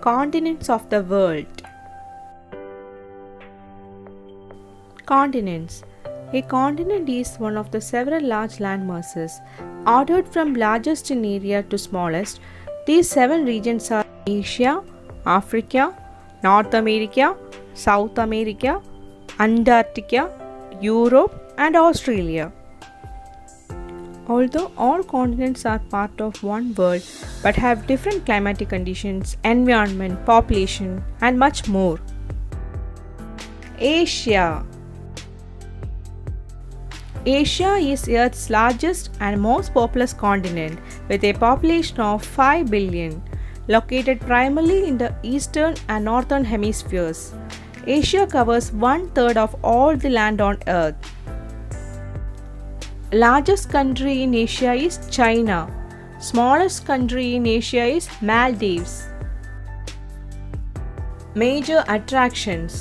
Continents of the world. Continents. A continent is one of the several large landmasses. Ordered from largest in area to smallest, these 7 regions are Asia, Africa, North America, South America, Antarctica, Europe, and Australia. Although all continents are part of one world but have different climatic conditions, environment, population, and much more. Asia. Asia is Earth's largest and most populous continent with a population of 5 billion, located primarily in the eastern and northern hemispheres. Asia covers 1/3 of all the land on Earth. Largest country in Asia is China. Smallest country in Asia is Maldives. Major attractions.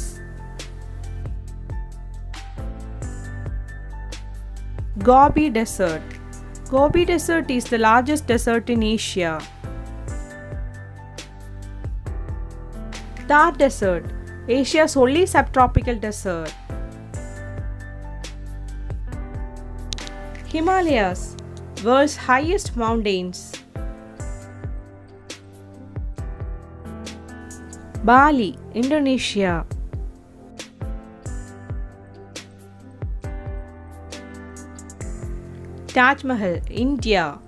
Gobi Desert. Gobi Desert is the largest desert in Asia. Thar Desert, Asia's only subtropical desert. Himalayas, world's highest mountains. Bali, Indonesia. Taj Mahal, India.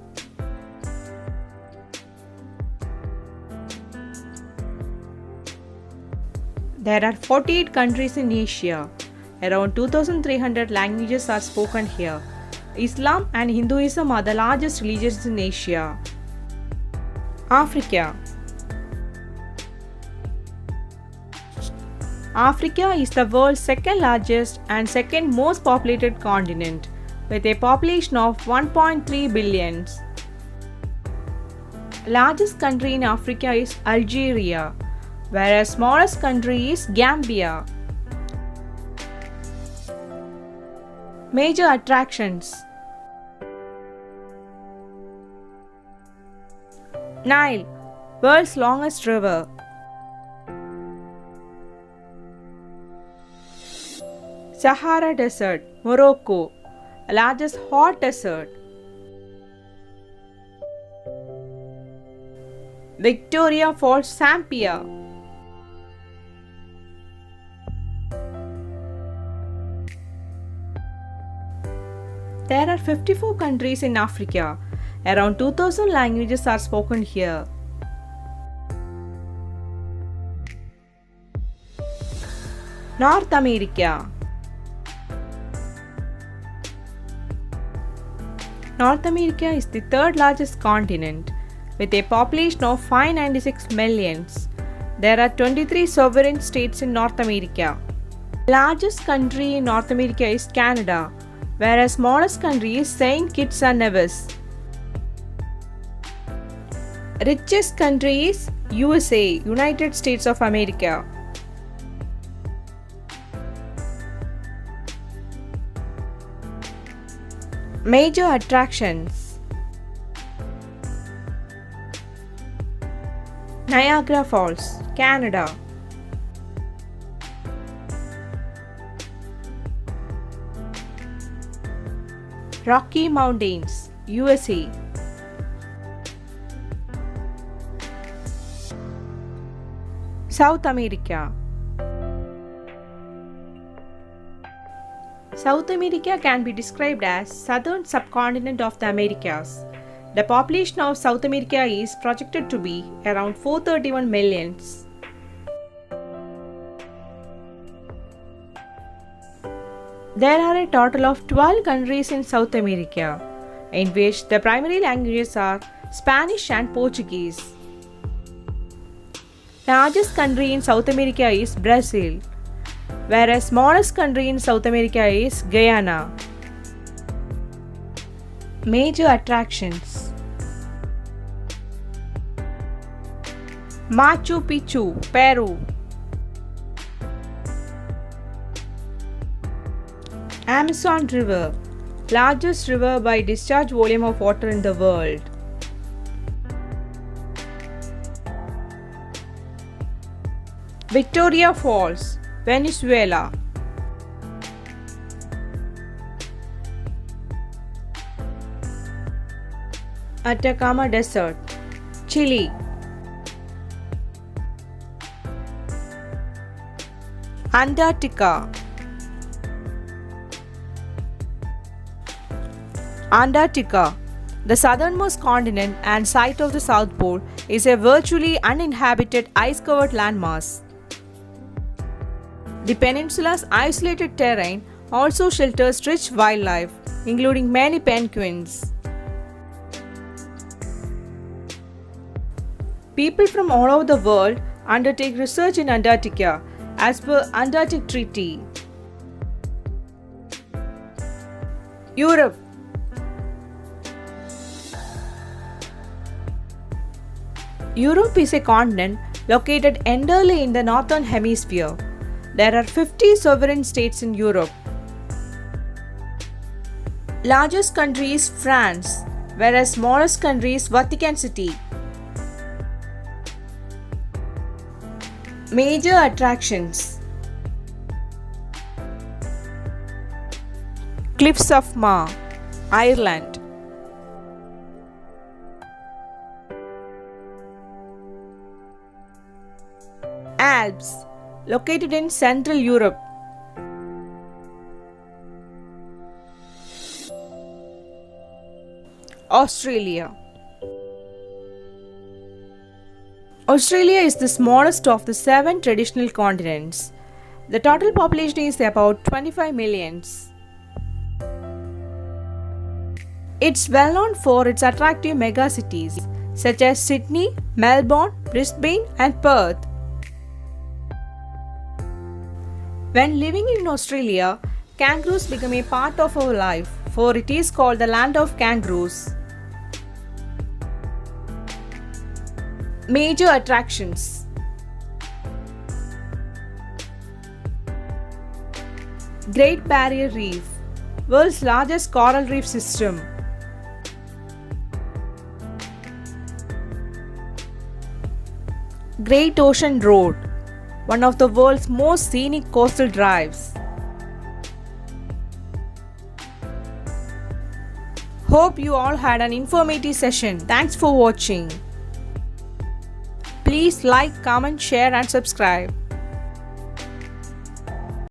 There are 48 countries in Asia. Around 2,300 languages are spoken here. Islam and Hinduism are the largest religions in Asia. Africa. Africa is the world's second largest and second most populated continent, with a population of 1.3 billion. Largest country in Africa is Algeria, whereas smallest country is Gambia. Major attractions. Nile, world's longest river. Sahara Desert, Morocco, largest hot desert. Victoria Falls, Zambia. There are 54 countries in Africa. Around 2,000 languages are spoken here. North America. North America is the 3rd largest continent, with a population of 596 million. There are 23 sovereign states in North America. Largest country in North America is Canada, whereas smallest country is Saint Kitts and Nevis. Richest country is USA, United States of America. Major attractions. Niagara Falls, Canada. Rocky Mountains, USA. South America. South America can be described as southern subcontinent of the Americas. The population of South America is projected to be around 431 million. There are a total of 12 countries in South America, in which the primary languages are Spanish and Portuguese. Largest country in South America is Brazil, whereas smallest country in South America is Guyana. Major attractions. Machu Picchu, Peru. Amazon River, largest river by discharge volume of water in the world. Victoria Falls, Venezuela. Atacama Desert, Chile. Antarctica. Antarctica, the southernmost continent and site of the South Pole, is a virtually uninhabited ice-covered landmass. The peninsula's isolated terrain also shelters rich wildlife, including many penguins. People from all over the world undertake research in Antarctica as per Antarctic Treaty. Europe. Europe is a continent located entirely in the northern hemisphere. There are 50 sovereign states in Europe. Largest country is France, whereas smallest country is Vatican City. Major attractions: Cliffs of Moher, Ireland. Alps, located in Central Europe. Australia. Australia is the smallest of the 7 traditional continents. The total population is about 25 million. It's well known for its attractive megacities such as Sydney, Melbourne, Brisbane, and Perth. When living in Australia, kangaroos become a part of our life, for it is called the land of kangaroos. Major attractions: Great Barrier Reef, world's largest coral reef system. Great Ocean Road, one of the world's most scenic coastal drives. Hope you all had an informative session. Thanks for watching. Please like, comment, share and subscribe.